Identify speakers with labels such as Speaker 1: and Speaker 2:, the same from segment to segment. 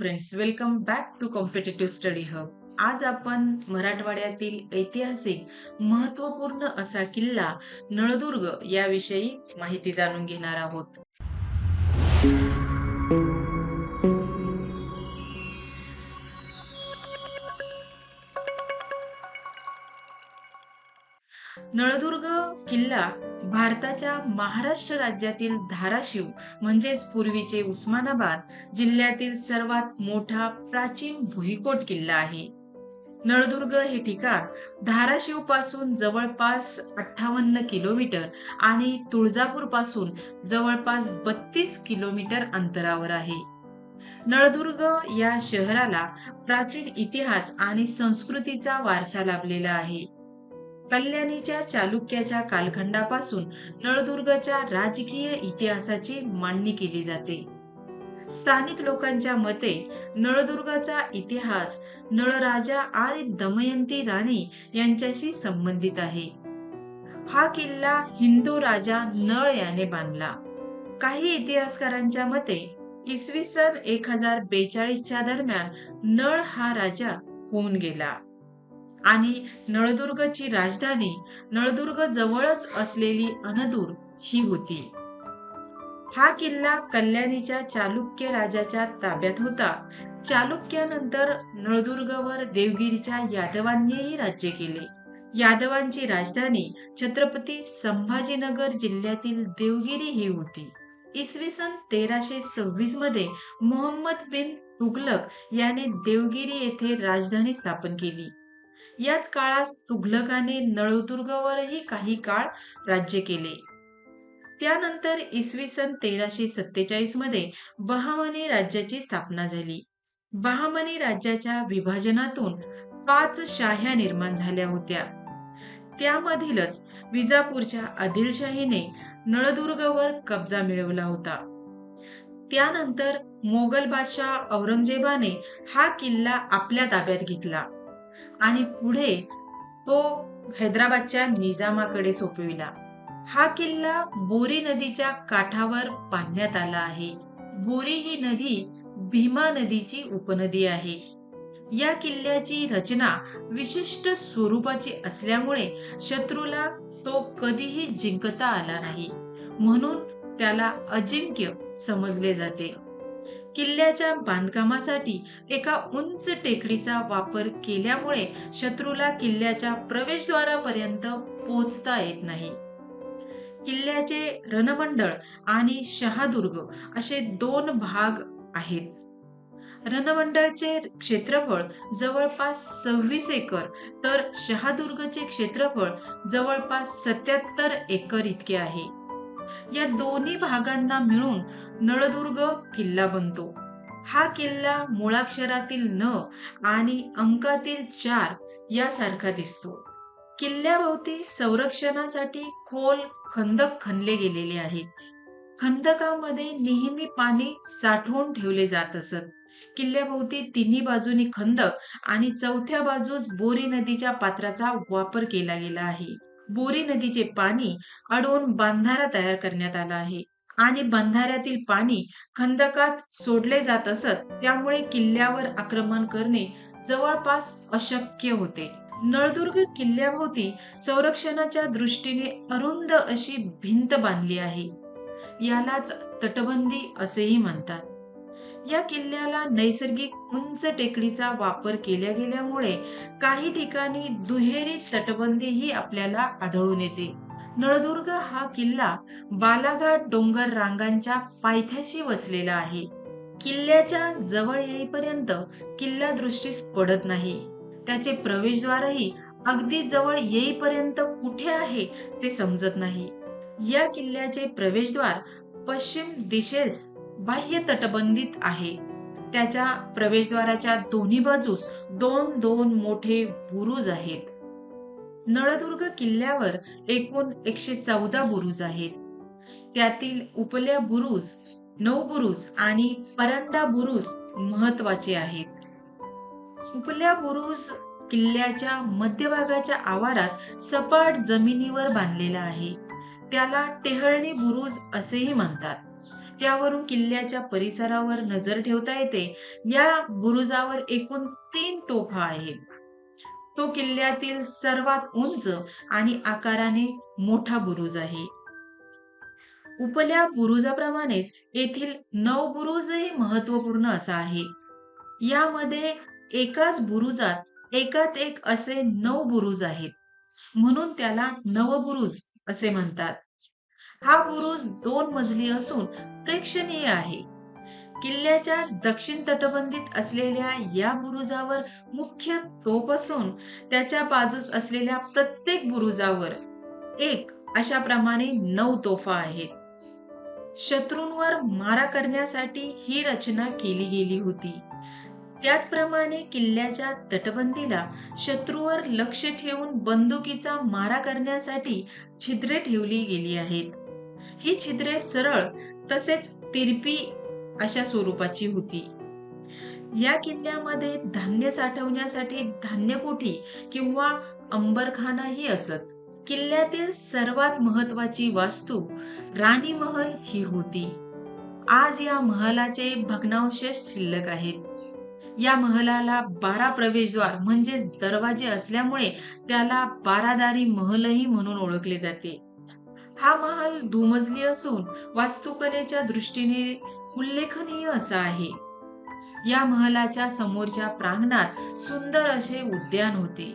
Speaker 1: Friends, welcome back to competitive study hub. आज आपण मराठवाड्यातील ऐतिहासिक महत्त्वपूर्ण असा किल्ला नळदुर्ग याविषयी माहिती जाणून घेणार आहोत. नळदुर्ग किल्ला भारताच्या महाराष्ट्र राज्यातील धाराशिव म्हणजेच पूर्वीचे उस्मानाबाद जिल्ह्यातील सर्वात मोठा प्राचीन भुईकोट किल्ला आहे. नळदुर्ग हे ठिकाण धाराशिव पासून जवळपास 58 किलोमीटर आणि तुळजापूर पासून जवळपास 32 किलोमीटर अंतरावर आहे. नळदुर्ग या शहराला प्राचीन इतिहास आणि संस्कृतीचा वारसा लाभलेला आहे. कल्याणीच्या चालुक्याच्या कालखंडापासून नळदुर्गच्या राजकीय इतिहासाची मांडणी केली जाते. स्थानिक लोकांच्या मते नळदुर्गाचा इतिहास नळराजा आणि दमयंती राणी यांच्याशी संबंधित आहे. हा किल्ला हिंदू राजा नळ याने बांधला. काही इतिहासकारांच्या मते इसवी सन 1042 दरम्यान नळ हा राजा होऊन गेला आणि नळदुर्गची राजधानी नळदुर्ग जवळच असलेली अनदूर ही होती. हा किल्ला कल्याणीच्या चालुक्य राजाच्या ताब्यात होता. चालुक्यानंतर नळदुर्गवर देवगिरीच्या यादवांनीही राज्य केले. यादवांची राजधानी छत्रपती संभाजीनगर जिल्ह्यातील देवगिरी ही होती. इसवी सन 1326 मध्ये मोहम्मद बिन तुघलक याने देवगिरी येथे राजधानी स्थापन केली. याच काळात तुघलकाने नळदुर्गवरही काही काळ राज्य केले. त्यानंतर इसवी सन 1347 मध्ये बहामनी राज्याची स्थापना झाली. बहामनी राज्याच्या विभाजनातून 5 शाह्या निर्माण झाल्या होत्या. त्यामधीलच विजापूरच्या आदिलशाहीने नळदुर्गवर कब्जा मिळवला होता. त्यानंतर मोगल बादशाह औरंगजेबाने हा किल्ला आपल्या ताब्यात घेतला आणि पुढे तो हैदराबादच्या निजामाकडे सोपविला. हा किल्ला बोरी नदीच्या काठावर बांधण्यात आला आहे. बोरी ही नदी भीमा नदीची उपनदी आहे. या किल्ल्याची रचना विशिष्ट स्वरूपाची असल्यामुळे शत्रूला तो कधीही जिंकता आला नाही, म्हणून त्याला अजिंक्य समजले जाते. किल्ल्याच्या बांधकामासाठी एका उंच टेकडीचा वापर केल्यामुळे शत्रूला किल्ल्याच्या प्रवेशद्वारापर्यंत पोहोचता येत नाही. किल्ल्याचे रणमंडळ आणि शहादुर्ग असे 2 भाग आहेत. रणमंडळचे क्षेत्रफळ जवळपास 26 एकर तर शहादुर्गचे क्षेत्रफळ जवळपास 77 एकर इतके आहे. या दोन्ही भागांना मिळून नळदुर्ग किल्ला बनतो. हा किल्ला मुळाक्षरातील न आणि अंकातील 4 यासारखा दिसतो. किल्ल्याभोवती संरक्षणासाठी खोल खंदक खणले गेलेले आहेत. खंदकामध्ये नेहमी पाणी साठवून ठेवले जात असत. किल्ल्याभोवती तिन्ही बाजूनी खंदक आणि चौथ्या बाजूस बोरी नदीच्या पात्राचा वापर केला गेला आहे. बोरी नदीचे पाणी अडवून बंधारा तयार करण्यात आला आहे आणि बंधाऱ्यातील पाणी खंदकात सोडले जात असत. त्यामुळे किल्ल्यावर आक्रमण करणे जवळपास अशक्य होते. नळदुर्ग किल्ल्याभोवती संरक्षणाच्या दृष्टीने अरुंद अशी भिंत बांधली आहे. यालाच तटबंदी असेही म्हणतात. या किल्ल्याला नैसर्गिक उंच टेकडीचा वापर केल्या गेल्यामुळे काही ठिकाणी दुहेरी तटबंदी ही आपल्याला आढळून येते. नळदुर्ग हा किल्ला बालाघाट डोंगर रांगांच्या पायथ्याशी वसलेला आहे. किल्ल्याच्या जवळ येईपर्यंत किल्ला दृष्टीस पडत नाही. त्याचे प्रवेशद्वारही अगदी जवळ येईपर्यंत कुठे आहे ते समजत नाही. या किल्ल्याचे प्रवेशद्वार पश्चिम दिशेस बाह्य तटबंदीत आहे. त्याच्या प्रवेशद्वाराच्या दोन्ही बाजूस 2 मोठे बुरुज आहेत. नळदुर्ग किल्ल्यावर एकूण 114 बुरुज आहेत. त्यातील उपल्या बुरुज, 9 बुरुज आणि परांडा बुरुज महत्वाचे आहेत. उपल्या बुरुज किल्ल्याच्या मध्यभागाच्या आवारात सपाट जमिनीवर बांधलेला आहे. त्याला टेहळणी बुरुज असेही म्हणतात. त्यावरून किल्ल्याच्या परिसरावर नजर ठेवता येते. या बुरुजावर एकूण 3 तोफा आहेत. तो किल्ल्यातील सर्वात उंच आणि आकाराने मोठा बुरुज आहे. उपल्या बुरुजाप्रमाणेच येथील 9 बुरुजही महत्त्वपूर्ण असा आहे. यामध्ये एकाच बुरुजात एकात एक असे 9 बुरुज आहेत. म्हणून त्याला नवबुरुज असे म्हणतात. हा बुरुज 2 मजली असून प्रेक्षणीय आहे. किल्ल्याच्या दक्षिण तटबंदीत असलेल्या या बुरुजावर मुख्य तोफ असून त्याच्या बाजूस असलेल्या प्रत्येक बुरुजावर एक अशा प्रमाणे 9 तोफा आहेत. शत्रूंवर मारा करण्यासाठी ही रचना केली गेली होती. त्याचप्रमाणे किल्ल्याच्या तटबंदीला शत्रूवर लक्ष ठेवून बंदुकीचा मारा करण्यासाठी छिद्रे ठेवली गेली आहेत. ही छिद्रे सरळ तसेच तिरपी अशा स्वरूपाची होती. या किल्ल्यामध्ये धान्य साठवण्यासाठी धान्यकोठी किंवा अंबरखानाही असत. किल्ल्यातील सर्वात महत्वाची वास्तू राणी महल ही होती. आज या महालाचे भग्नावशेष शिल्लक आहेत. या महालाला 12 प्रवेशद्वार म्हणजेच दरवाजे असल्यामुळे त्याला 12दारी महलही म्हणून ओळखले जाते. हा महाल दुमजली असून वास्तुकलेच्या दृष्टीने उल्लेखनीय असा आहे. या महालाच्या समोरच्या प्रांगणात सुंदर असे उद्यान होते.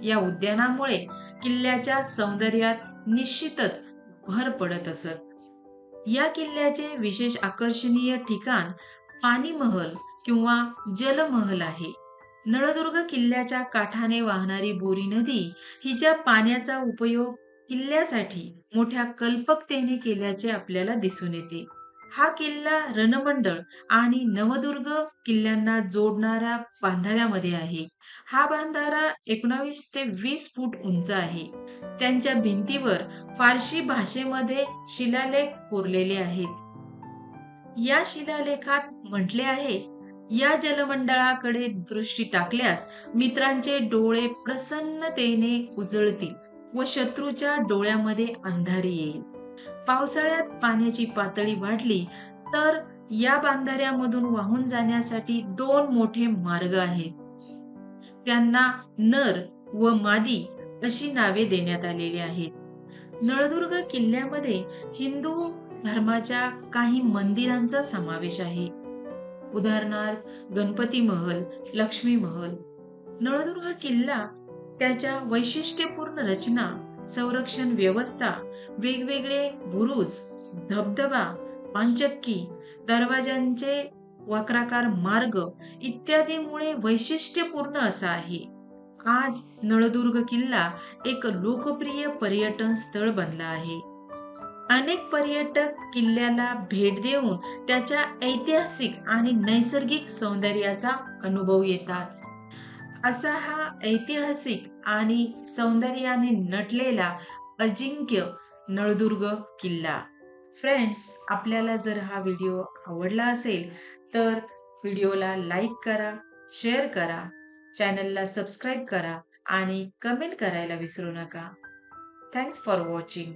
Speaker 1: या उद्यानामुळे किल्ल्याच्या सौंदर्यात निश्चितच भर पडत असत. या किल्ल्याचे विशेष आकर्षणीय ठिकाण पाणी महल किंवा जलमहल आहे. नळदुर्ग किल्ल्याच्या काठाने वाहणारी बोरी नदी हिच्या पाण्याचा उपयोग किल्ल्यासाठी मोठ्या कल्पकतेने केल्याचे आपल्याला दिसून येते. हा किल्ला रणमंडळ आणि नवदुर्ग किल्ल्यांना जोडणाऱ्या बांधाऱ्यामध्ये आहे. हा बांधारा 19 ते 20 फूट उंच आहे. त्यांच्या भिंतीवर फारसी भाषेमध्ये शिलालेख कोरलेले आहेत. या शिलालेखात म्हटले आहे, या जलमंडळाकडे दृष्टी टाकल्यास मित्रांचे डोळे प्रसन्नतेने उजळतील व शत्रूच्या डोळ्यामध्ये अंधारी येईल. पावसाळ्यात पाण्याची पातळी वाढली तर या बांधाऱ्यामधून वाहून जाण्यासाठी 2 मोठे मार्ग आहेत. त्यांना नर व मादी अशी नावे देण्यात आलेली आहेत. नळदुर्ग किल्ल्यामध्ये हिंदू धर्माच्या काही मंदिरांचा समावेश आहे. उदाहरणार्थ गणपती महल, लक्ष्मी महल. नळदुर्ग किल्ला त्याच्या वैशिष्ट्यपूर्ण रचना, संरक्षण व्यवस्था, वेगवेगळे बुरुज, धबधबा, पाणचक्की, दरवाजांचे वक्राकार मार्ग इत्यादीमुळे वैशिष्ट्यपूर्ण असा आहे. आज नळदुर्ग किल्ला एक लोकप्रिय पर्यटन स्थळ बनला आहे. अनेक पर्यटक किल्ल्याला भेट देऊन त्याच्या ऐतिहासिक आणि नैसर्गिक सौंदर्याचा अनुभव घेतात. असा हा ऐतिहासिक आणि सौंदर्याने नटलेला अजिंक्य नळदुर्ग किल्ला. फ्रेंड्स, आपल्याला जर हा व्हिडिओ आवडला असेल तर व्हिडिओला लाईक करा, शेअर करा, चॅनलला सबस्क्राईब करा आणि कमेंट करायला विसरू नका. Thanks for watching.